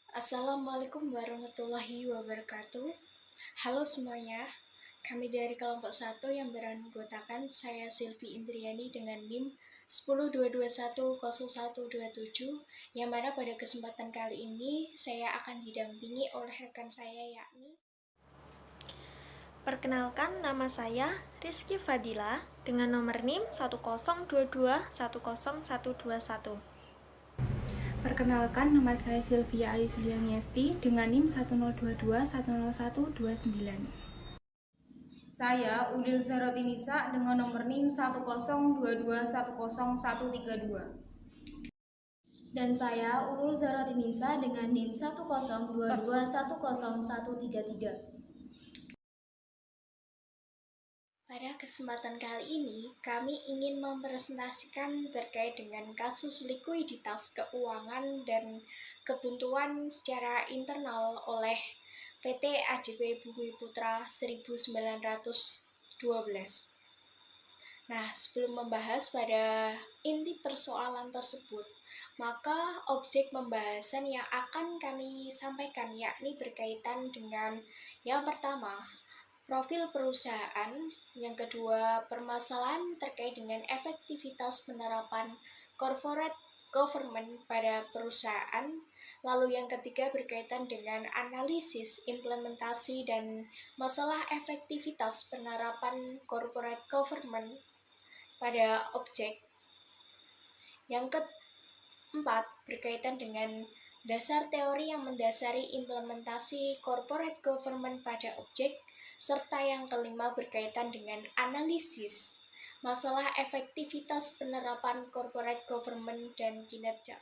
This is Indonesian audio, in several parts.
Assalamualaikum warahmatullahi wabarakatuh. Halo semuanya, kami dari kelompok 1 yang beranggotakan saya Silvi Indriani dengan NIM 1022100127, yang mana pada kesempatan kali ini saya akan didampingi oleh rekan saya yakni Perkenalkan, nama saya Rizky Fadila dengan nomor NIM 1022100121. Perkenalkan, nama saya Sylvia Ayu Sulianiesti dengan NIM 1022100129. Saya Udil Zarotinisa dengan nomor NIM 1022100132. Dan saya Urul Zarotinisa dengan NIM 1022100133. Pada kesempatan kali ini, kami ingin mempresentasikan terkait dengan kasus likuiditas keuangan dan kebuntuan secara internal oleh PT AJP Bumi Putra 1912. Nah, sebelum membahas pada inti persoalan tersebut, maka objek pembahasan yang akan kami sampaikan yakni berkaitan dengan yang pertama, profil perusahaan, yang kedua, permasalahan terkait dengan efektivitas penerapan corporate government pada perusahaan, lalu yang ketiga berkaitan dengan analisis, implementasi, dan masalah efektivitas penerapan corporate government pada objek. Yang keempat berkaitan dengan dasar teori yang mendasari implementasi corporate government pada objek, serta yang kelima berkaitan dengan analisis masalah efektivitas penerapan corporate government dan kinerja.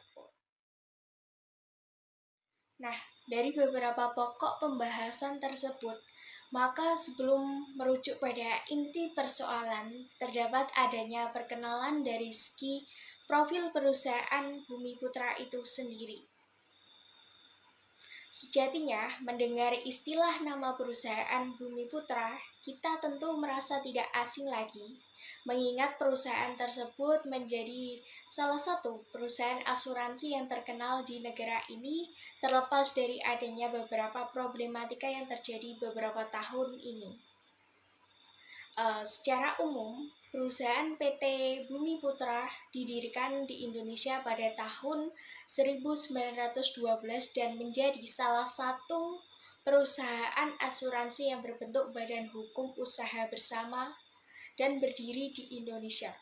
Nah, dari beberapa pokok pembahasan tersebut, maka sebelum merujuk pada inti persoalan, terdapat adanya perkenalan dari segi profil perusahaan Bumi Putra itu sendiri. Sejatinya, mendengar istilah nama perusahaan Bumi Putra, kita tentu merasa tidak asing lagi, mengingat perusahaan tersebut menjadi salah satu perusahaan asuransi yang terkenal di negara ini, terlepas dari adanya beberapa problematika yang terjadi beberapa tahun ini. Secara umum, perusahaan PT Bumi Putra didirikan di Indonesia pada tahun 1912 dan menjadi salah satu perusahaan asuransi yang berbentuk badan hukum usaha bersama dan berdiri di Indonesia.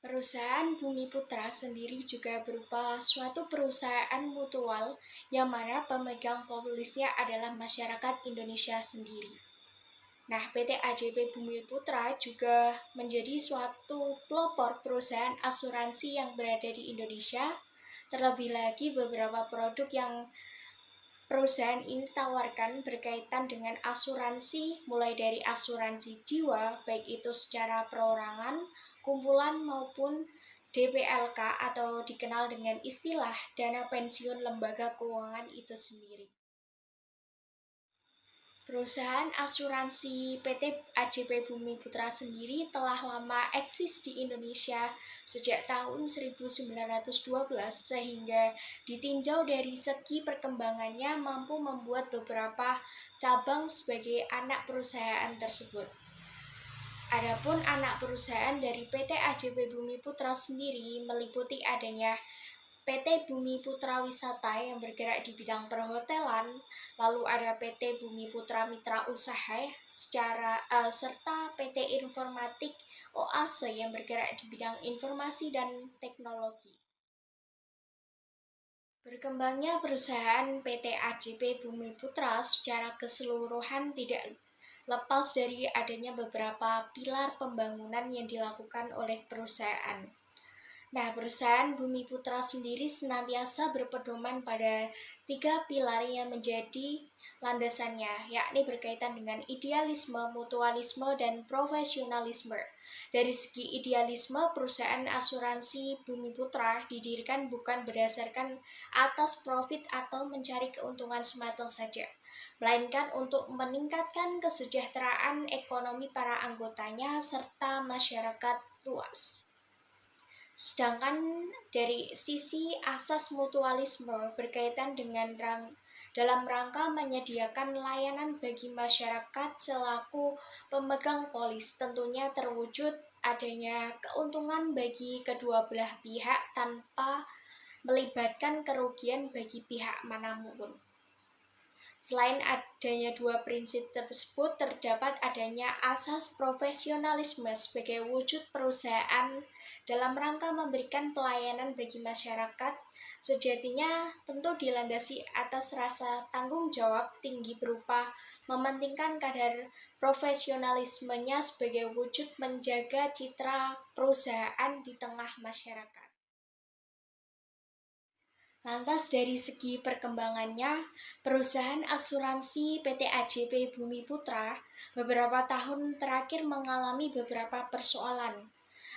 Perusahaan Bumi Putra sendiri juga berupa suatu perusahaan mutual yang mana pemegang polisnya adalah masyarakat Indonesia sendiri. Nah, PT AJP Bumi Putra juga menjadi suatu pelopor perusahaan asuransi yang berada di Indonesia. Terlebih lagi beberapa produk yang perusahaan ini tawarkan berkaitan dengan asuransi, mulai dari asuransi jiwa, baik itu secara perorangan, kumpulan maupun DPLK atau dikenal dengan istilah dana pensiun lembaga keuangan itu sendiri. Perusahaan asuransi PT AJP Bumi Putra sendiri telah lama eksis di Indonesia sejak tahun 1912, sehingga ditinjau dari segi perkembangannya mampu membuat beberapa cabang sebagai anak perusahaan tersebut. Adapun anak perusahaan dari PT AJP Bumi Putra sendiri meliputi adanya PT Bumi Putra Wisata yang bergerak di bidang perhotelan, lalu ada PT Bumi Putra Mitra Usaha serta PT Informatik OASE yang bergerak di bidang informasi dan teknologi. Berkembangnya perusahaan PT AJP Bumi Putra secara keseluruhan tidak lepas dari adanya beberapa pilar pembangunan yang dilakukan oleh perusahaan. Nah, perusahaan Bumi Putra sendiri senantiasa berpedoman pada 3 pilar yang menjadi landasannya, yakni berkaitan dengan idealisme, mutualisme, dan profesionalisme. Dari segi idealisme, perusahaan asuransi Bumi Putra didirikan bukan berdasarkan atas profit atau mencari keuntungan semata saja, melainkan untuk meningkatkan kesejahteraan ekonomi para anggotanya serta masyarakat luas. Sedangkan dari sisi asas mutualisme berkaitan dengan dalam rangka menyediakan layanan bagi masyarakat selaku pemegang polis, tentunya terwujud adanya keuntungan bagi kedua belah pihak tanpa melibatkan kerugian bagi pihak manapun. Selain adanya dua prinsip tersebut, terdapat adanya asas profesionalisme sebagai wujud perusahaan dalam rangka memberikan pelayanan bagi masyarakat. Sejatinya tentu dilandasi atas rasa tanggung jawab tinggi berupa mementingkan kadar profesionalismenya sebagai wujud menjaga citra perusahaan di tengah masyarakat. Lantas dari segi perkembangannya, perusahaan asuransi PT AJP Bumi Putra beberapa tahun terakhir mengalami beberapa persoalan.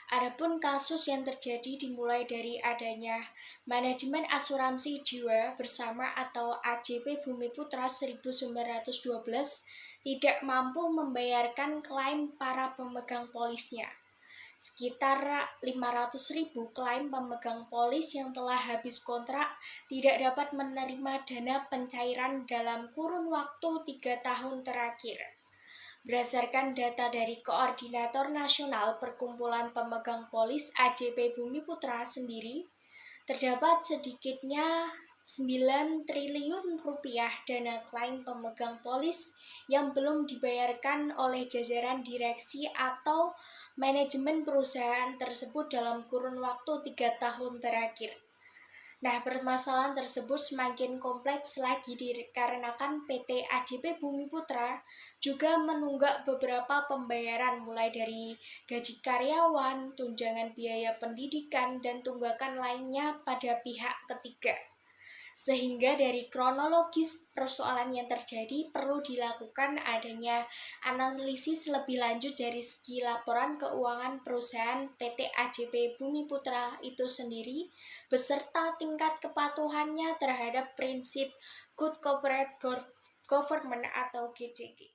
Adapun kasus yang terjadi dimulai dari adanya manajemen asuransi jiwa bersama atau AJP Bumi Putra 1912 tidak mampu membayarkan klaim para pemegang polisnya. Sekitar 500.000 klaim pemegang polis yang telah habis kontrak tidak dapat menerima dana pencairan dalam kurun waktu 3 tahun terakhir. Berdasarkan data dari Koordinator Nasional Perkumpulan Pemegang Polis AJP Bumi Putra sendiri, terdapat sedikitnya 9 triliun rupiah dana klaim pemegang polis yang belum dibayarkan oleh jajaran direksi atau manajemen perusahaan tersebut dalam kurun waktu 3 tahun terakhir. Nah, permasalahan tersebut semakin kompleks lagi dikarenakan PT AJP Bumi Putra juga menunggak beberapa pembayaran mulai dari gaji karyawan, tunjangan biaya pendidikan, dan tunggakan lainnya pada pihak ketiga. Sehingga dari kronologis persoalan yang terjadi perlu dilakukan adanya analisis lebih lanjut dari segi laporan keuangan perusahaan PT AJP Bumi Putra itu sendiri beserta tingkat kepatuhannya terhadap prinsip Good Corporate Government atau GCG.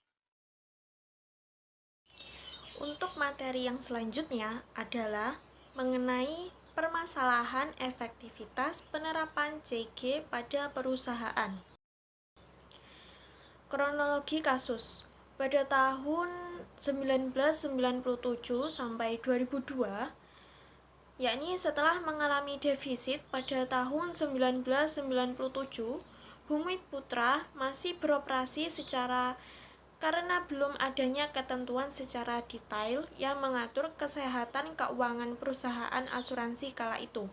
Untuk materi yang selanjutnya adalah mengenai permasalahan efektivitas penerapan CG pada perusahaan. Kronologi kasus. Pada tahun 1997 sampai 2002, yakni setelah mengalami defisit pada tahun 1997, Bumi Putra masih beroperasi karena belum adanya ketentuan secara detail yang mengatur kesehatan keuangan perusahaan asuransi kala itu.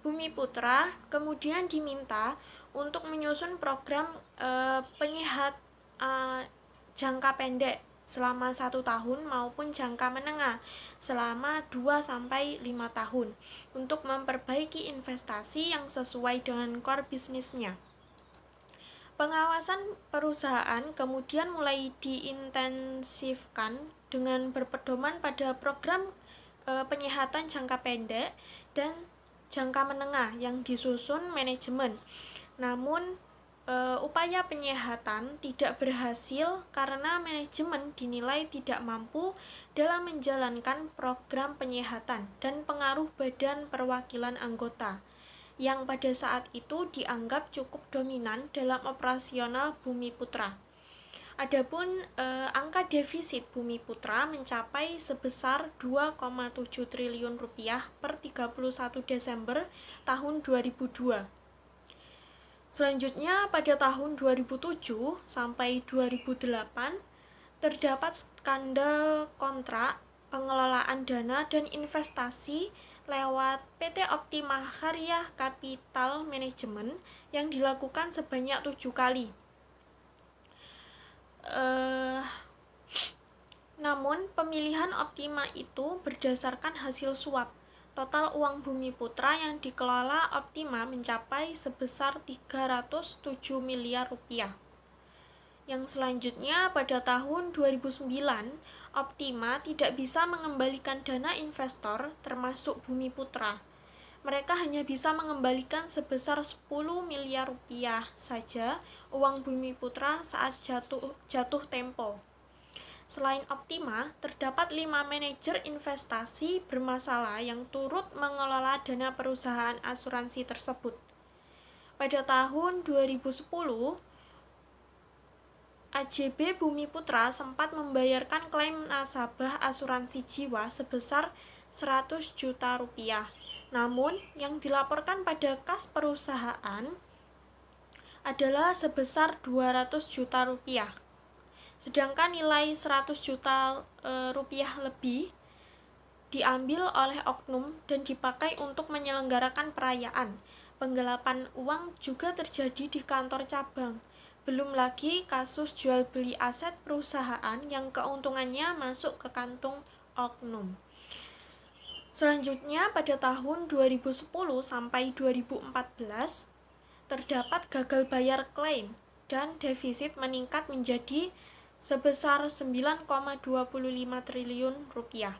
Bumi Putra kemudian diminta untuk menyusun program penyehat jangka pendek selama 1 tahun maupun jangka menengah selama 2-5 tahun untuk memperbaiki investasi yang sesuai dengan core bisnisnya. Pengawasan perusahaan kemudian mulai diintensifkan dengan berpedoman pada program penyehatan jangka pendek dan jangka menengah yang disusun manajemen. Namun, upaya penyehatan tidak berhasil karena manajemen dinilai tidak mampu dalam menjalankan program penyehatan dan pengaruh badan perwakilan anggota yang pada saat itu dianggap cukup dominan dalam operasional Bumi Putra. Adapun angka defisit Bumi Putra mencapai sebesar 2,7 triliun rupiah per 31 Desember tahun 2002. Selanjutnya pada tahun 2007 sampai 2008 terdapat skandal kontrak pengelolaan dana dan investasi lewat PT Optima Karya Capital Management yang dilakukan sebanyak 7 kali. Namun pemilihan Optima itu berdasarkan hasil suap. Total uang Bumi Putra yang dikelola Optima mencapai sebesar 307 miliar rupiah. Yang selanjutnya pada tahun 2009, Optima tidak bisa mengembalikan dana investor termasuk Bumi Putra. Mereka hanya bisa mengembalikan sebesar 10 miliar rupiah saja uang Bumi Putra saat jatuh tempo. Selain Optima, terdapat 5 manajer investasi bermasalah yang turut mengelola dana perusahaan asuransi tersebut. Pada tahun 2010, AJB Bumi Putra sempat membayarkan klaim nasabah asuransi jiwa sebesar 100 juta rupiah. Namun, yang dilaporkan pada kas perusahaan adalah sebesar 200 juta rupiah. Sedangkan nilai 100 juta rupiah lebih diambil oleh oknum dan dipakai untuk menyelenggarakan perayaan. Penggelapan uang juga terjadi di kantor cabang. Belum lagi kasus jual beli aset perusahaan yang keuntungannya masuk ke kantung oknum. Selanjutnya pada tahun 2010 sampai 2014 terdapat gagal bayar klaim dan defisit meningkat menjadi sebesar 9,25 triliun rupiah.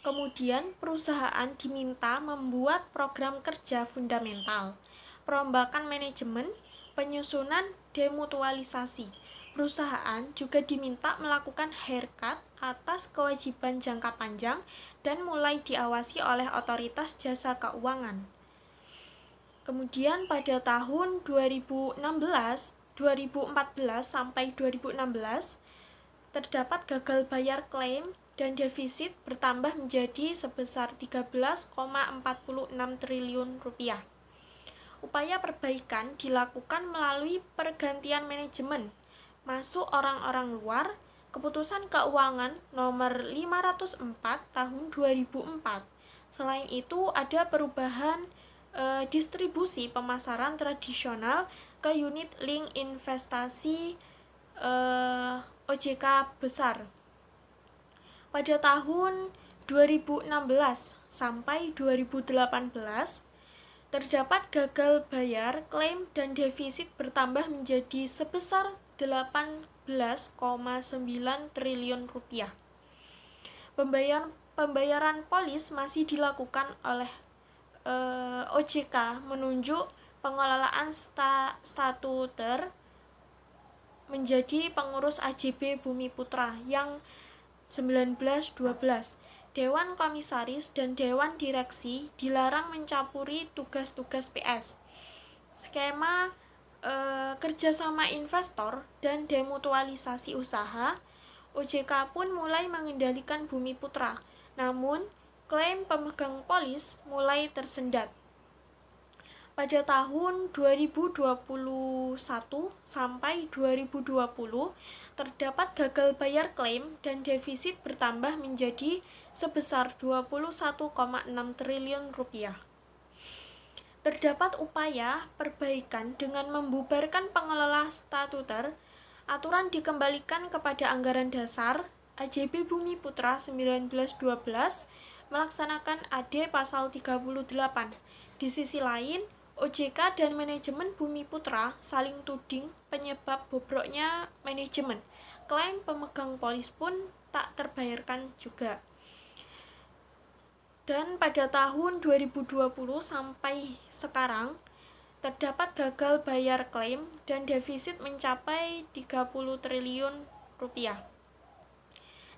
Kemudian perusahaan diminta membuat program kerja fundamental, perombakan manajemen, penyusunan demutualisasi. Perusahaan juga diminta melakukan haircut atas kewajiban jangka panjang dan mulai diawasi oleh otoritas jasa keuangan. Kemudian pada tahun 2014 sampai 2016 terdapat gagal bayar klaim dan defisit bertambah menjadi sebesar 13,46 triliun rupiah. Upaya perbaikan dilakukan melalui pergantian manajemen, masuk orang-orang luar, Keputusan Keuangan Nomor 504 Tahun 2004. Selain itu ada perubahan distribusi pemasaran tradisional ke unit link investasi OJK besar. Pada tahun 2016 sampai 2018 terdapat gagal bayar klaim dan defisit bertambah menjadi sebesar 18,9 triliun rupiah. Pembayaran polis masih dilakukan oleh OJK menunjuk pengelolaan statuter menjadi pengurus AJB Bumi Putra yang 1912. Dewan Komisaris dan Dewan Direksi dilarang mencampuri tugas-tugas PS. Skema kerjasama investor dan demutualisasi usaha, OJK pun mulai mengendalikan Bumi Putra. Namun, klaim pemegang polis mulai tersendat. Pada tahun 2021 sampai 2020, terdapat gagal bayar klaim dan defisit bertambah menjadi sebesar 21,6 triliun rupiah. Terdapat upaya perbaikan dengan membubarkan pengelola statuter, aturan dikembalikan kepada anggaran dasar, AJB Bumi Putra 1912 melaksanakan AD pasal 38. Di sisi lain, OJK dan manajemen Bumi Putra saling tuding penyebab bobroknya manajemen. Klaim pemegang polis pun tak terbayarkan juga. Dan pada tahun 2020 sampai sekarang, terdapat gagal bayar klaim dan defisit mencapai 30 triliun rupiah.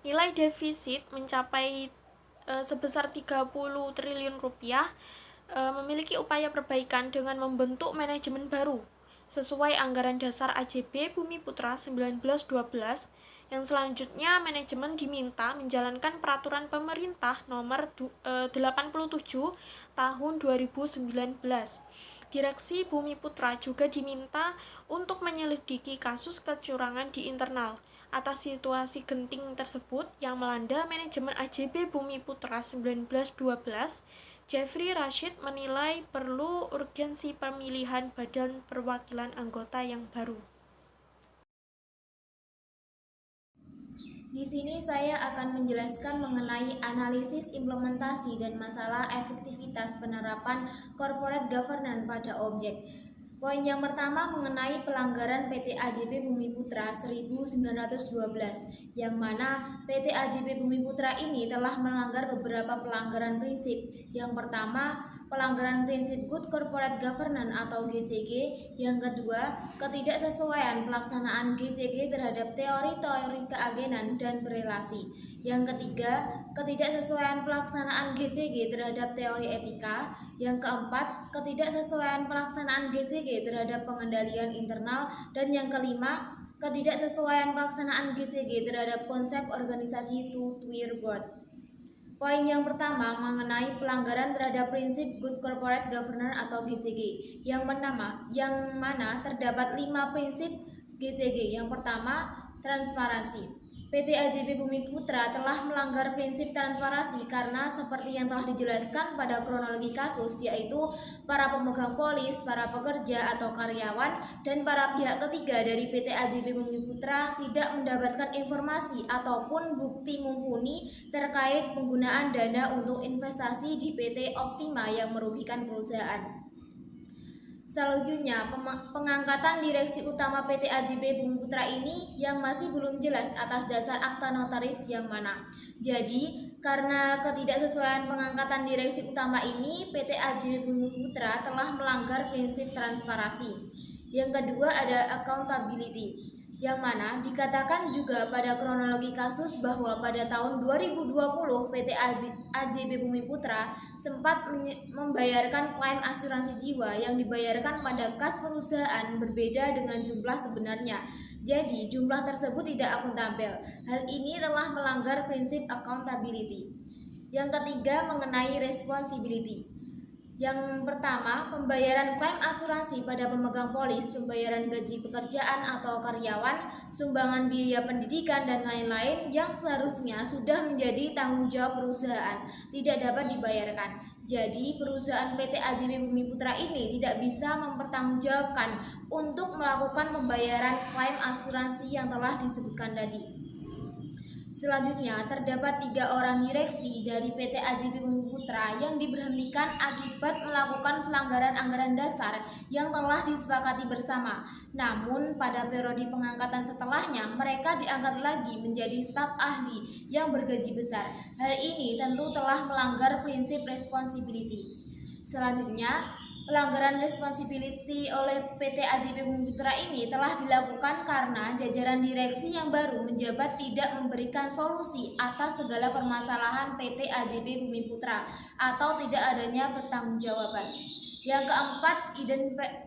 Nilai defisit mencapai sebesar 30 triliun rupiah, memiliki upaya perbaikan dengan membentuk manajemen baru sesuai anggaran dasar AJB Bumi Putra 1912, yang selanjutnya manajemen diminta menjalankan peraturan pemerintah nomor 87 tahun 2019. Direksi Bumi Putra juga diminta untuk menyelidiki kasus kecurangan di internal. Atas situasi genting tersebut yang melanda manajemen AJB Bumi Putra 1912, Jeffrey Rashid menilai perlu urgensi pemilihan badan perwakilan anggota yang baru. Di sini saya akan menjelaskan mengenai analisis implementasi dan masalah efektivitas penerapan corporate governance pada objek. Poin yang pertama mengenai pelanggaran PT AJB Bumi Putra 1912, yang mana PT AJB Bumi Putra ini telah melanggar beberapa pelanggaran prinsip. Yang pertama, pelanggaran prinsip Good Corporate Governance atau GCG. Yang kedua, ketidaksesuaian pelaksanaan GCG terhadap teori-teori keagenan dan berelasi. Yang ketiga, ketidaksesuaian pelaksanaan GCG terhadap teori etika. Yang keempat, ketidaksesuaian pelaksanaan GCG terhadap pengendalian internal. Dan yang kelima, ketidaksesuaian pelaksanaan GCG terhadap konsep organisasi two-tier board. Poin yang pertama mengenai pelanggaran terhadap prinsip Good Corporate Governance atau GCG, yang mana terdapat 5 prinsip GCG. Yang pertama, transparansi. PT AJB Bumi Putra telah melanggar prinsip transparansi karena seperti yang telah dijelaskan pada kronologi kasus, yaitu para pemegang polis, para pekerja atau karyawan, dan para pihak ketiga dari PT AJB Bumi Putra tidak mendapatkan informasi ataupun bukti mumpuni terkait penggunaan dana untuk investasi di PT Optima yang merugikan perusahaan. Selanjutnya, pengangkatan direksi utama PT AJB Bumi Putra ini yang masih belum jelas atas dasar akta notaris yang mana. Jadi, karena ketidaksesuaian pengangkatan direksi utama ini, PT AJB Bumi Putra telah melanggar prinsip transparansi. Yang kedua ada accountability, yang mana dikatakan juga pada kronologi kasus bahwa pada tahun 2020 PT AJB Bumi Putra sempat membayarkan klaim asuransi jiwa yang dibayarkan pada kas perusahaan berbeda dengan jumlah sebenarnya. Jadi jumlah tersebut tidak akuntabel. Hal ini telah melanggar prinsip accountability. Yang ketiga mengenai responsibility. Yang pertama, pembayaran klaim asuransi pada pemegang polis, pembayaran gaji pekerjaan atau karyawan, sumbangan biaya pendidikan, dan lain-lain yang seharusnya sudah menjadi tanggung jawab perusahaan tidak dapat dibayarkan. Jadi, perusahaan PT AJB Bumi Putra ini tidak bisa mempertanggungjawabkan untuk melakukan pembayaran klaim asuransi yang telah disebutkan tadi. Selanjutnya, terdapat 3 orang direksi dari PT AJB Bumi Putra yang diberhentikan akibat melakukan pelanggaran anggaran dasar yang telah disepakati bersama. Namun, pada periode pengangkatan setelahnya, mereka diangkat lagi menjadi staf ahli yang bergaji besar. Hal ini tentu telah melanggar prinsip responsibility. Selanjutnya, pelanggaran responsibility oleh PT AJB Bumi Putra ini telah dilakukan karena jajaran direksi yang baru menjabat tidak memberikan solusi atas segala permasalahan PT AJB Bumi Putra atau tidak adanya pertanggungjawaban. Yang keempat,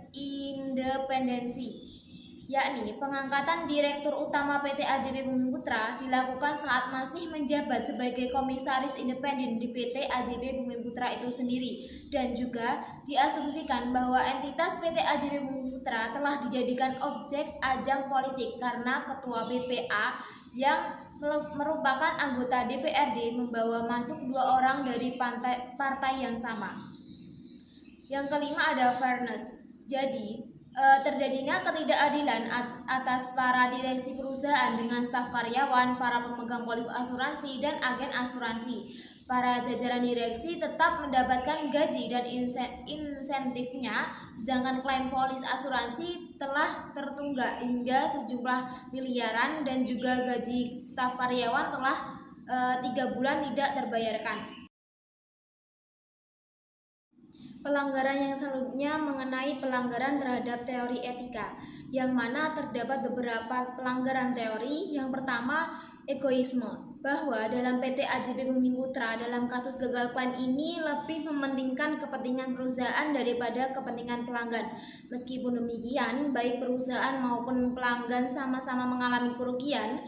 independensi, yakni pengangkatan Direktur Utama PT AJB Bumi Putra dilakukan saat masih menjabat sebagai komisaris independen di PT AJB Bumi Putra itu sendiri, dan juga diasumsikan bahwa entitas PT AJB Bumi Putra telah dijadikan objek ajang politik karena ketua BPA yang merupakan anggota DPRD membawa masuk 2 orang dari partai yang sama. Yang kelima ada fairness. Jadi, terjadinya ketidakadilan atas para direksi perusahaan dengan staf karyawan, para pemegang polis asuransi, dan agen asuransi. Para jajaran direksi tetap mendapatkan gaji dan insentifnya, sedangkan klaim polis asuransi telah tertunggak hingga sejumlah miliaran, dan juga gaji staf karyawan telah 3 bulan tidak terbayarkan. Pelanggaran yang selanjutnya mengenai pelanggaran terhadap teori etika, yang mana terdapat beberapa pelanggaran teori. Yang pertama, egoisme, bahwa dalam PT AJB Bumi Putra dalam kasus gagal klaim ini lebih mementingkan kepentingan perusahaan daripada kepentingan pelanggan. Meskipun demikian, baik perusahaan maupun pelanggan sama-sama mengalami kerugian.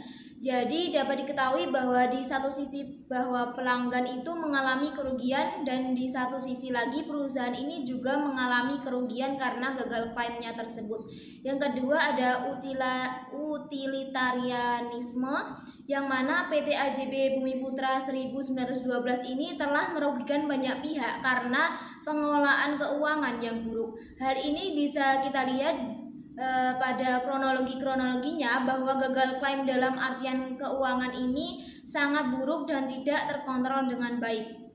Jadi dapat diketahui bahwa di satu sisi bahwa pelanggan itu mengalami kerugian, dan di satu sisi lagi perusahaan ini juga mengalami kerugian karena gagal klaimnya tersebut. Yang kedua ada utilitarianisme, yang mana PT AJB Bumi Putra 1912 ini telah merugikan banyak pihak karena pengelolaan keuangan yang buruk. Hal ini bisa kita lihat pada kronologinya bahwa gagal klaim dalam artian keuangan ini sangat buruk dan tidak terkontrol dengan baik.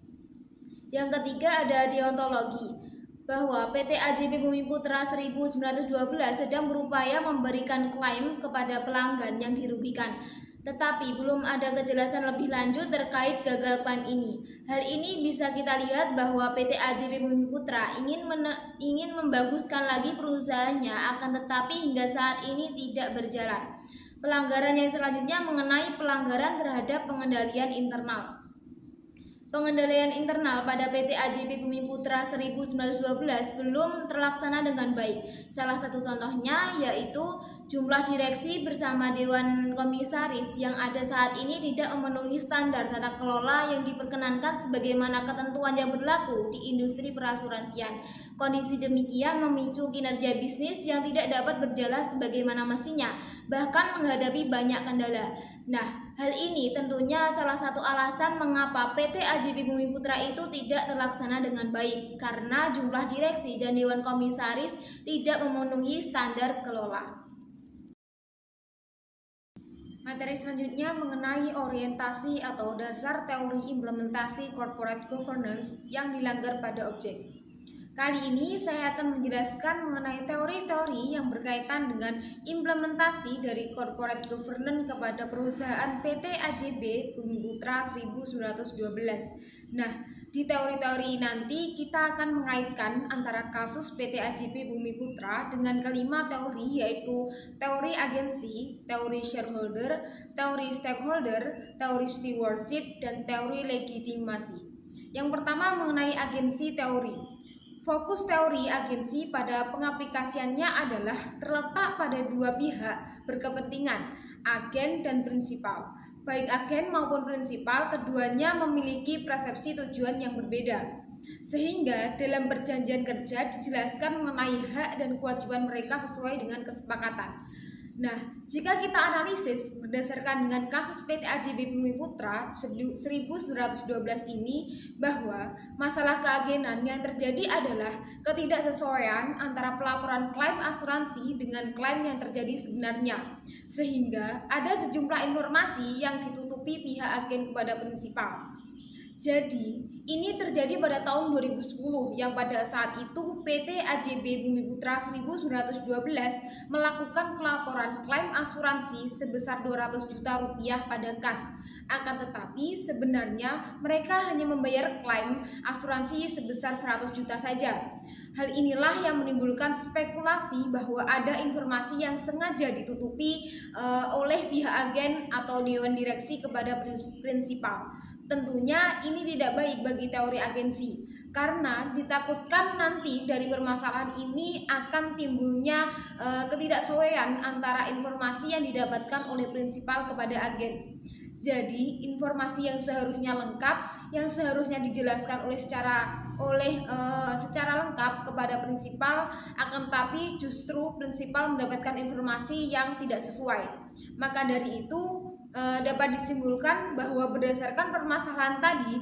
Yang ketiga ada deontologi, bahwa PT AJB Bumi Putra 1912 sedang berupaya memberikan klaim kepada pelanggan yang dirugikan. Tetapi belum ada kejelasan lebih lanjut terkait gagal klaim ini. Hal ini bisa kita lihat bahwa PT AJB Bumi Putra ingin membaguskan lagi perusahaannya, akan tetapi hingga saat ini tidak berjalan. Pelanggaran yang selanjutnya mengenai pelanggaran terhadap pengendalian internal. Pengendalian internal pada PT AJB Bumi Putra 1912 belum terlaksana dengan baik. Salah satu contohnya yaitu jumlah direksi bersama Dewan Komisaris yang ada saat ini tidak memenuhi standar tata kelola yang diperkenankan sebagaimana ketentuan yang berlaku di industri perasuransian. Kondisi demikian memicu kinerja bisnis yang tidak dapat berjalan sebagaimana mestinya, bahkan menghadapi banyak kendala. Nah, hal ini tentunya salah satu alasan mengapa PT AJB Bumi Putra itu tidak terlaksana dengan baik, karena jumlah direksi dan Dewan Komisaris tidak memenuhi standar kelola. Materi selanjutnya mengenai orientasi atau dasar teori implementasi corporate governance yang dilanggar pada objek. Kali ini saya akan menjelaskan mengenai teori-teori yang berkaitan dengan implementasi dari corporate governance kepada perusahaan PT AJB Bumi Putra 1912. Nah, di teori-teori nanti kita akan mengaitkan antara kasus PT AJB Bumi Putra dengan kelima teori, yaitu teori agensi, teori shareholder, teori stakeholder, teori stewardship, dan teori legitimasi. Yang pertama mengenai agensi teori. Fokus teori agensi pada pengaplikasiannya adalah terletak pada dua pihak berkepentingan, agen dan prinsipal. Baik agen maupun prinsipal, keduanya memiliki persepsi tujuan yang berbeda. Sehingga dalam perjanjian kerja dijelaskan mengenai hak dan kewajiban mereka sesuai dengan kesepakatan. Nah, jika kita analisis berdasarkan dengan kasus PT AJB Bumi Putra 1912 ini, bahwa masalah keagenan yang terjadi adalah ketidaksesuaian antara pelaporan klaim asuransi dengan klaim yang terjadi sebenarnya, sehingga ada sejumlah informasi yang ditutupi pihak agen kepada prinsipal. Jadi, ini terjadi pada tahun 2010 yang pada saat itu PT AJB Bumi Putra 1912 melakukan pelaporan klaim asuransi sebesar 200 juta rupiah pada kas. Akan tetapi sebenarnya mereka hanya membayar klaim asuransi sebesar 100 juta saja. Hal inilah yang menimbulkan spekulasi bahwa ada informasi yang sengaja ditutupi oleh pihak agen atau dewan direksi kepada prinsipal. Tentunya ini tidak baik bagi teori agensi, karena ditakutkan nanti dari permasalahan ini akan timbulnya ketidaksesuaian antara informasi yang didapatkan oleh prinsipal kepada agen. Jadi informasi yang seharusnya lengkap, yang seharusnya dijelaskan secara lengkap kepada prinsipal, akan tapi justru prinsipal mendapatkan informasi yang tidak sesuai. Maka dari itu dapat disimpulkan bahwa berdasarkan permasalahan tadi,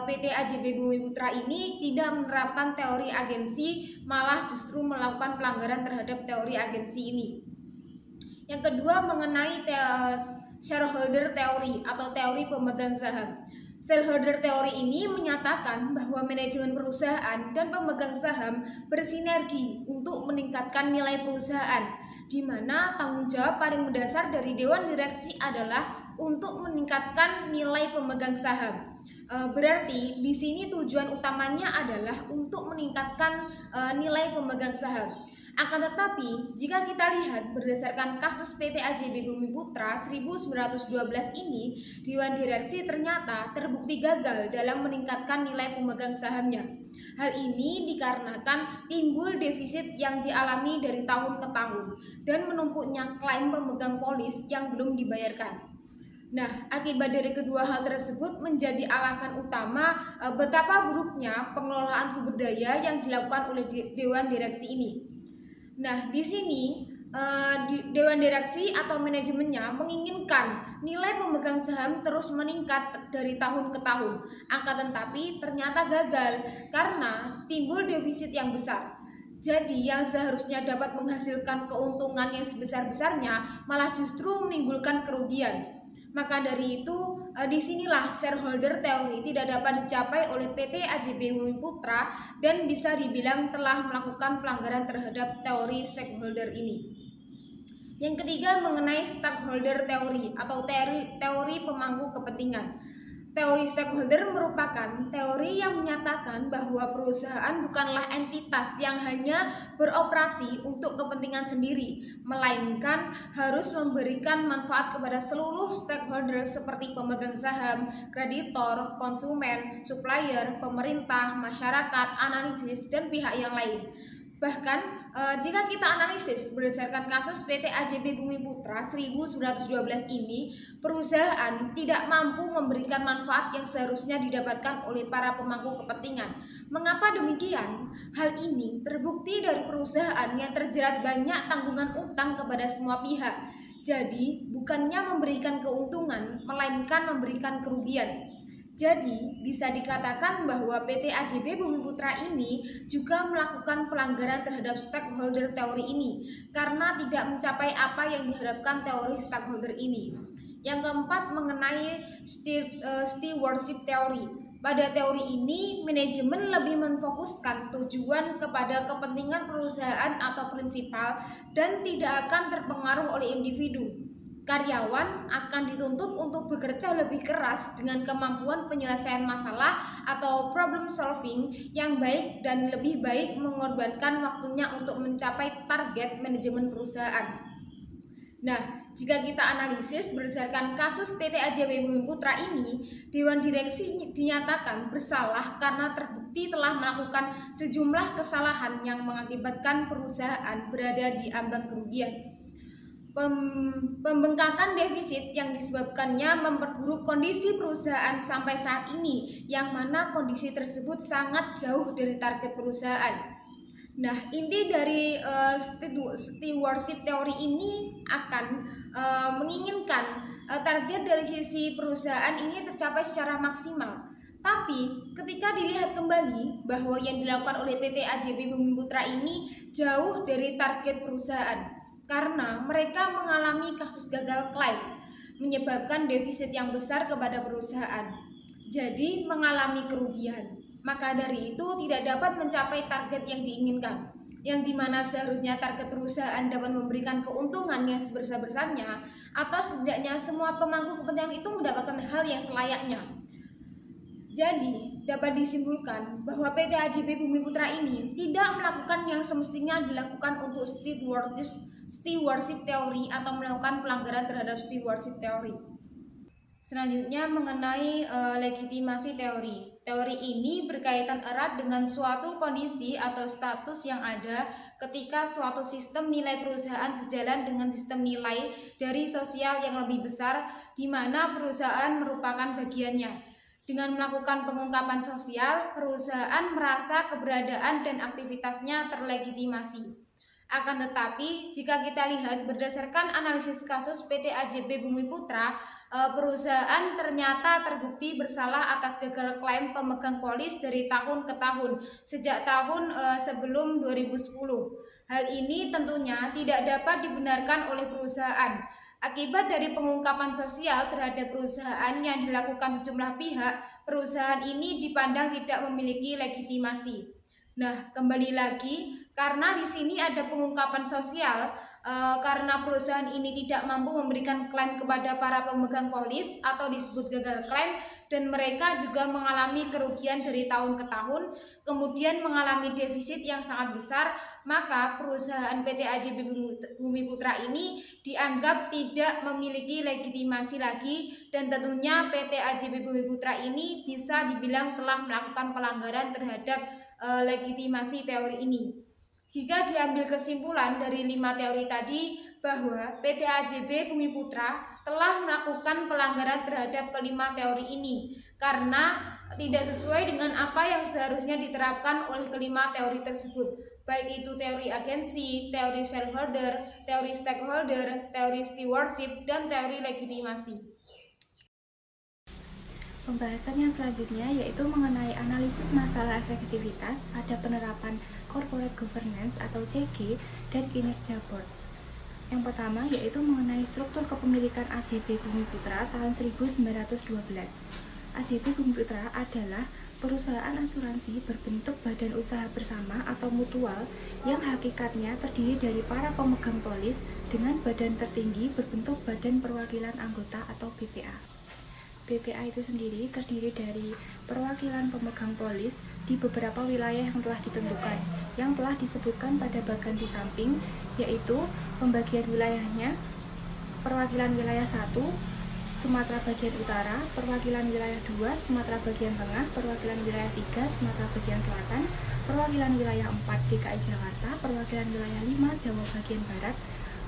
PT AJB Bumi Putra ini tidak menerapkan teori agensi, malah justru melakukan pelanggaran terhadap teori agensi ini. Yang kedua mengenai shareholder teori atau teori pemegang saham. Shareholder teori ini menyatakan bahwa manajemen perusahaan dan pemegang saham bersinergi untuk meningkatkan nilai perusahaan, di mana tanggung jawab paling mendasar dari dewan direksi adalah untuk meningkatkan nilai pemegang saham. Berarti di sini tujuan utamanya adalah untuk meningkatkan nilai pemegang saham. Akan tetapi, jika kita lihat berdasarkan kasus PT AJB Bumi Putra 1912 ini, Dewan Direksi ternyata terbukti gagal dalam meningkatkan nilai pemegang sahamnya. Hal ini dikarenakan timbul defisit yang dialami dari tahun ke tahun dan menumpuknya klaim pemegang polis yang belum dibayarkan. Nah, akibat dari kedua hal tersebut menjadi alasan utama betapa buruknya pengelolaan sumber daya yang dilakukan oleh Dewan Direksi ini. Nah, di sini Dewan Direksi atau manajemennya menginginkan nilai pemegang saham terus meningkat dari tahun ke tahun. Akan tetapi ternyata gagal karena timbul defisit yang besar. Jadi yang seharusnya dapat menghasilkan keuntungan yang sebesar-besarnya malah justru menimbulkan kerugian. Maka dari itu, disinilah shareholder teori tidak dapat dicapai oleh PT AJB Bumi Putra dan bisa dibilang telah melakukan pelanggaran terhadap teori stakeholder ini. Yang ketiga mengenai stakeholder teori atau teori pemangku kepentingan. Teori stakeholder merupakan teori yang menyatakan bahwa perusahaan bukanlah entitas yang hanya beroperasi untuk kepentingan sendiri, melainkan harus memberikan manfaat kepada seluruh stakeholder seperti pemegang saham, kreditor, konsumen, supplier, pemerintah, masyarakat, analisis, dan pihak yang lain. Bahkan jika kita analisis berdasarkan kasus PT AJB Bumi Putra 1912 ini, perusahaan tidak mampu memberikan manfaat yang seharusnya didapatkan oleh para pemangku kepentingan. Mengapa demikian? Hal ini terbukti dari perusahaan yang terjerat banyak tanggungan utang kepada semua pihak. Jadi, bukannya memberikan keuntungan, melainkan memberikan kerugian. Jadi, bisa dikatakan bahwa PT AJB Bumi Putra ini juga melakukan pelanggaran terhadap stakeholder teori ini karena tidak mencapai apa yang diharapkan teori stakeholder ini. Yang keempat mengenai stewardship teori. Pada teori ini, manajemen lebih memfokuskan tujuan kepada kepentingan perusahaan atau prinsipal dan tidak akan terpengaruh oleh individu. Karyawan akan dituntut untuk bekerja lebih keras dengan kemampuan penyelesaian masalah atau problem solving yang baik dan lebih baik mengorbankan waktunya untuk mencapai target manajemen perusahaan. Nah, jika kita analisis berdasarkan kasus PT AJB Bumi Putra ini, Dewan Direksi dinyatakan bersalah karena terbukti telah melakukan sejumlah kesalahan yang mengakibatkan perusahaan berada di ambang kerugian. Pembengkakan defisit yang disebabkannya memperburuk kondisi perusahaan sampai saat ini, yang mana kondisi tersebut sangat jauh dari target perusahaan. Nah, inti dari stewardship teori ini akan menginginkan target dari sisi perusahaan ini tercapai secara maksimal. Tapi ketika dilihat kembali bahwa yang dilakukan oleh PT AJB Bumi Putra ini jauh dari target perusahaan, karena mereka mengalami kasus gagal klaim, menyebabkan defisit yang besar kepada perusahaan, jadi mengalami kerugian. Maka dari itu tidak dapat mencapai target yang diinginkan, yang dimana seharusnya target perusahaan dapat memberikan keuntungan yang sebesar-besarnya, atau setidaknya semua pemangku kepentingan itu mendapatkan hal yang selayaknya. Jadi, dapat disimpulkan bahwa PT AJB Bumi Putra ini tidak melakukan yang semestinya dilakukan untuk stewardship teori atau melakukan pelanggaran terhadap stewardship teori. Selanjutnya mengenai legitimasi teori. Teori ini berkaitan erat dengan suatu kondisi atau status yang ada ketika suatu sistem nilai perusahaan sejalan dengan sistem nilai dari sosial yang lebih besar, di mana perusahaan merupakan bagiannya. Dengan melakukan pengungkapan sosial, perusahaan merasa keberadaan dan aktivitasnya terlegitimasi. Akan tetapi, jika kita lihat berdasarkan analisis kasus PT AJB Bumi Putra, perusahaan ternyata terbukti bersalah atas gagal klaim pemegang polis dari tahun ke tahun, sejak tahun sebelum 2010. Hal ini tentunya tidak dapat dibenarkan oleh perusahaan. Akibat dari pengungkapan sosial terhadap perusahaan yang dilakukan sejumlah pihak, perusahaan ini dipandang tidak memiliki legitimasi. Nah, kembali lagi, karena di sini ada pengungkapan sosial, karena perusahaan ini tidak mampu memberikan klaim kepada para pemegang polis atau disebut gagal klaim, dan mereka juga mengalami kerugian dari tahun ke tahun, kemudian mengalami defisit yang sangat besar, maka perusahaan PT AJB Bumi Putra ini dianggap tidak memiliki legitimasi lagi, dan tentunya PT AJB Bumi Putra ini bisa dibilang telah melakukan pelanggaran terhadap legitimasi teori ini. Jika diambil kesimpulan dari 5 teori tadi bahwa PT AJB Bumi Putra telah melakukan pelanggaran terhadap kelima teori ini karena tidak sesuai dengan apa yang seharusnya diterapkan oleh kelima teori tersebut, baik itu teori agensi, teori shareholder, teori stakeholder, teori stewardship, dan teori legitimasi. Pembahasan yang selanjutnya yaitu mengenai analisis masalah efektivitas pada penerapan corporate governance atau CG dan kinerja boards. Yang pertama yaitu mengenai struktur kepemilikan AJB Bumi Putra tahun 1912. AJB Bumi Putra adalah perusahaan asuransi berbentuk badan usaha bersama atau mutual yang hakikatnya terdiri dari para pemegang polis dengan badan tertinggi berbentuk Badan Perwakilan Anggota atau BPA. BPA itu sendiri terdiri dari perwakilan pemegang polis di beberapa wilayah yang telah ditentukan, yang telah disebutkan pada bagian di samping, yaitu pembagian wilayahnya, perwakilan wilayah 1, Sumatera bagian utara, perwakilan wilayah 2, Sumatera bagian tengah, perwakilan wilayah 3, Sumatera bagian selatan, perwakilan wilayah 4, DKI Jakarta, perwakilan wilayah 5, Jawa bagian barat,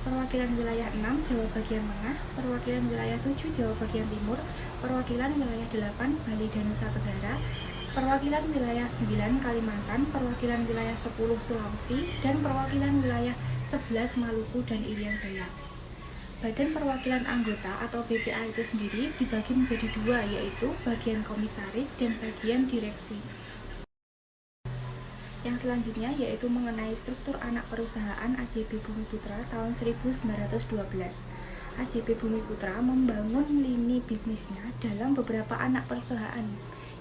perwakilan wilayah 6, Jawa bagian tengah, perwakilan wilayah 7, Jawa bagian timur, perwakilan wilayah 8, Bali dan Nusa Tenggara, perwakilan wilayah 9, Kalimantan, perwakilan wilayah 10, Sulawesi, dan perwakilan wilayah 11, Maluku dan Irian Jaya. Badan Perwakilan Anggota atau BPA itu sendiri dibagi menjadi dua, yaitu bagian komisaris dan bagian direksi. Yang selanjutnya yaitu mengenai struktur anak perusahaan AJB Bumi Putra tahun 1912. AJB Bumi Putra membangun lini bisnisnya dalam beberapa anak perusahaan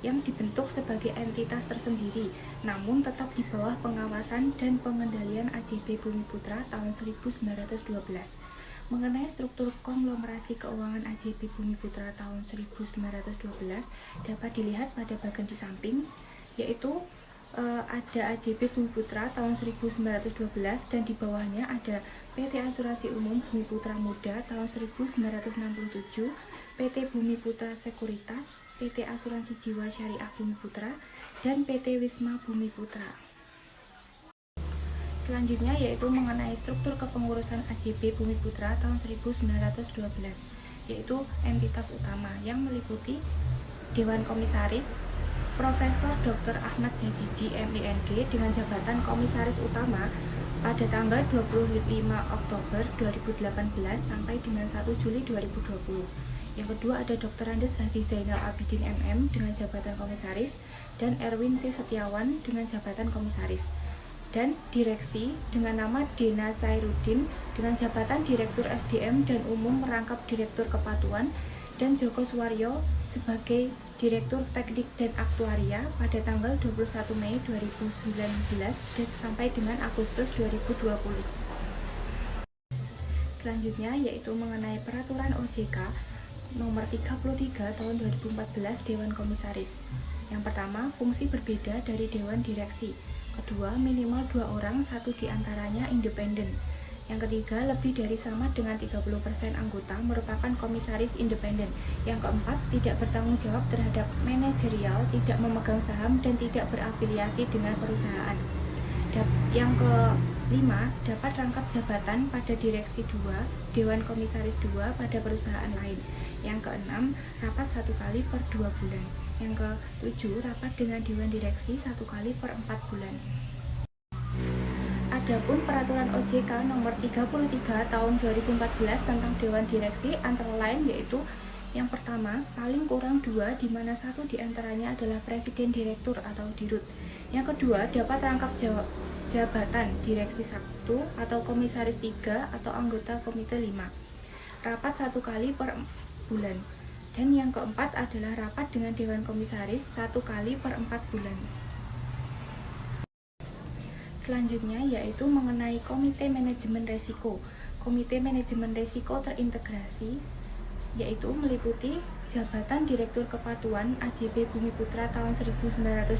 yang dibentuk sebagai entitas tersendiri, namun tetap di bawah pengawasan dan pengendalian AJB Bumi Putra tahun 1912. Mengenai struktur konglomerasi keuangan AJB Bumi Putra tahun 1912 dapat dilihat pada bagian di samping, yaitu ada AJB Bumi Putra tahun 1912 dan di bawahnya ada PT Asuransi Umum Bumi Putra Muda tahun 1967, PT Bumi Putra Sekuritas, PT Asuransi Jiwa Syariah Bumi Putra, dan PT Wisma Bumi Putra. Selanjutnya yaitu mengenai struktur kepengurusan AJB Bumi Putra tahun 1912, yaitu entitas utama yang meliputi Dewan Komisaris, Profesor Dr. Ahmad Yazidi MING dengan jabatan Komisaris Utama pada tanggal 25 Oktober 2018 sampai dengan 1 Juli 2020. Yang kedua ada Dr. Andes Haji Zainal Abidin MM dengan jabatan Komisaris dan Erwin T. Setiawan dengan jabatan Komisaris. Dan direksi dengan nama Dena Sairudin dengan jabatan Direktur SDM dan Umum merangkap Direktur Kepatuan, dan Joko Suwaryo sebagai Direktur Teknik dan Aktuaria pada tanggal 21 Mei 2019 sampai dengan Agustus 2020. Selanjutnya yaitu mengenai Peraturan OJK nomor 33 tahun 2014 Dewan Komisaris. Yang pertama, fungsi berbeda dari Dewan Direksi. Kedua, minimal 2 orang, satu diantaranya independen. Yang ketiga, lebih dari sama dengan 30% anggota merupakan komisaris independen. Yang keempat, tidak bertanggung jawab terhadap manajerial, tidak memegang saham, dan tidak berafiliasi dengan perusahaan. Yang kelima, dapat rangkap jabatan pada direksi 2, Dewan Komisaris 2 pada perusahaan lain. Yang keenam, rapat 1 kali per 2 bulan. Yang ketujuh, rapat dengan Dewan Direksi 1 kali per 4 bulan. Adapun Peraturan OJK nomor 33 tahun 2014 tentang Dewan Direksi antara lain yaitu yang pertama, paling kurang 2 di mana 1 diantaranya adalah Presiden Direktur atau Dirut. Yang kedua, dapat rangkap jabatan Direksi 1 atau Komisaris 3 atau anggota Komite 5. Rapat 1 kali per bulan. Dan yang keempat adalah rapat dengan Dewan Komisaris 1 kali per 4 bulan. Selanjutnya yaitu mengenai Komite Manajemen Resiko. Komite Manajemen Resiko terintegrasi yaitu meliputi jabatan Direktur Kepatuan AJB Bumi Putra tahun 1912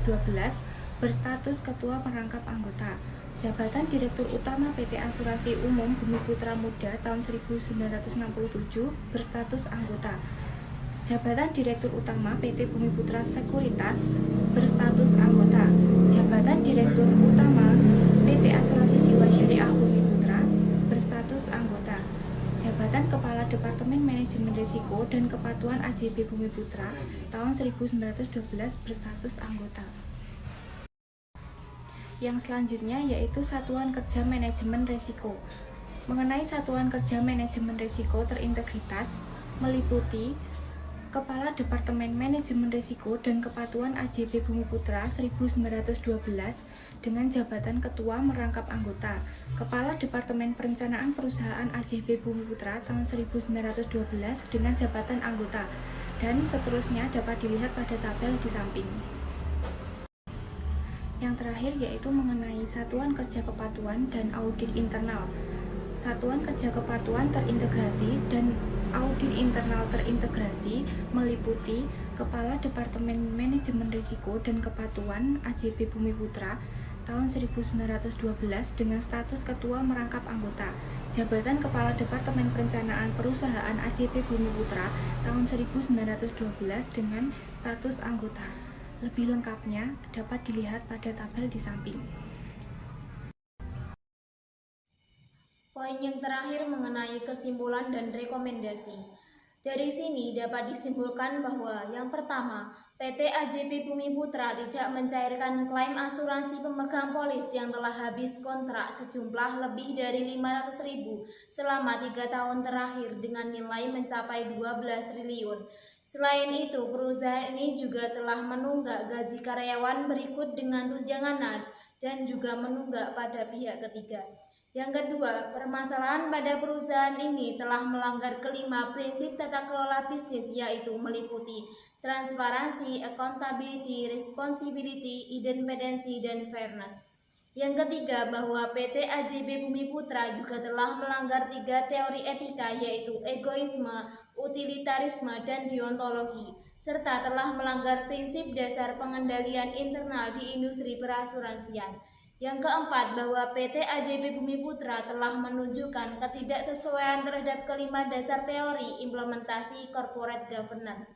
berstatus Ketua Merangkap Anggota. Jabatan Direktur Utama PT Asuransi Umum Bumi Putra Muda tahun 1967 berstatus anggota. Jabatan Direktur Utama PT Bumi Putra Sekuritas berstatus anggota. Jabatan Direktur Utama PT Asuransi Jiwa Syariah Bumi Putra berstatus anggota. Jabatan Kepala Departemen Manajemen Risiko dan Kepatuan AJB Bumi Putra tahun 1912 berstatus anggota. Yang selanjutnya yaitu Satuan Kerja Manajemen Risiko. Mengenai Satuan Kerja Manajemen Risiko terintegritas meliputi Kepala Departemen Manajemen Risiko dan Kepatuan AJB Bumi Putra 1912 dengan jabatan Ketua Merangkap Anggota, Kepala Departemen Perencanaan Perusahaan AJB Bumi Putra tahun 1912 dengan jabatan anggota, dan seterusnya dapat dilihat pada tabel di samping. Yang terakhir yaitu mengenai satuan kerja kepatuhan dan audit internal. Satuan kerja kepatuhan terintegrasi dan audit internal terintegrasi meliputi Kepala Departemen Manajemen Risiko dan Kepatuhan AJB Bumi Putra tahun 1912 dengan status ketua merangkap anggota. Jabatan Kepala Departemen Perencanaan Perusahaan AJB Bumi Putra tahun 1912 dengan status anggota. Lebih lengkapnya dapat dilihat pada tabel di samping. Poin yang terakhir mengenai kesimpulan dan rekomendasi. Dari sini dapat disimpulkan bahwa yang pertama, PT AJB Bumi Putra tidak mencairkan klaim asuransi pemegang polis yang telah habis kontrak sejumlah lebih dari 500.000 selama 3 tahun terakhir dengan nilai mencapai 12 triliun. Selain itu, perusahaan ini juga telah menunggak gaji karyawan berikut dengan tunjangan dan juga menunggak pada pihak ketiga. Yang kedua, permasalahan pada perusahaan ini telah melanggar kelima prinsip tata kelola bisnis, yaitu meliputi transparansi, accountability, responsibility, independensi, dan fairness. Yang ketiga, bahwa PT AJB Bumi Putra juga telah melanggar 3 teori etika, yaitu egoisme, utilitarisme, dan deontologi, serta telah melanggar prinsip dasar pengendalian internal di industri perasuransian. Yang keempat, bahwa PT AJB Bumi Putra telah menunjukkan ketidaksesuaian terhadap kelima dasar teori implementasi corporate governance.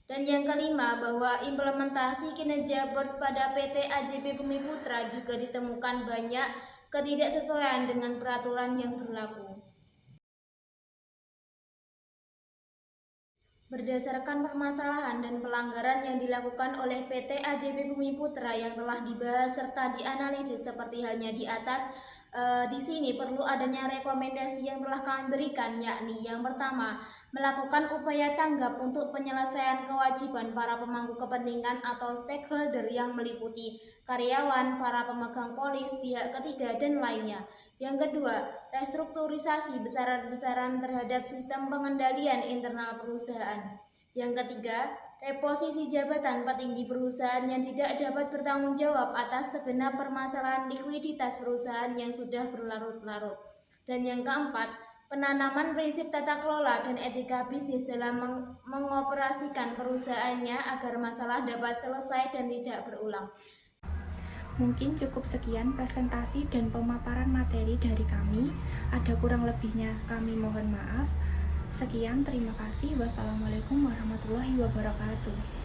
Dan yang kelima, bahwa implementasi kinerja board pada PT AJB Bumi Putra juga ditemukan banyak ketidaksesuaian dengan peraturan yang berlaku. Berdasarkan permasalahan dan pelanggaran yang dilakukan oleh PT AJB Bumi Putra yang telah dibahas serta dianalisis seperti halnya di atas, di sini perlu adanya rekomendasi yang telah kami berikan, yakni yang pertama, melakukan upaya tanggap untuk penyelesaian kewajiban para pemangku kepentingan atau stakeholder yang meliputi karyawan, para pemegang polis, pihak ketiga, dan lainnya. Yang kedua, restrukturisasi besar-besaran terhadap sistem pengendalian internal perusahaan. Yang ketiga, reposisi jabatan petinggi perusahaan yang tidak dapat bertanggung jawab atas segenap permasalahan likuiditas perusahaan yang sudah berlarut-larut. Dan yang keempat, penanaman prinsip tata kelola dan etika bisnis dalam mengoperasikan perusahaannya agar masalah dapat selesai dan tidak berulang. Mungkin cukup sekian presentasi dan pemaparan materi dari kami. Ada kurang lebihnya kami mohon maaf. Sekian, terima kasih. Wassalamualaikum warahmatullahi wabarakatuh.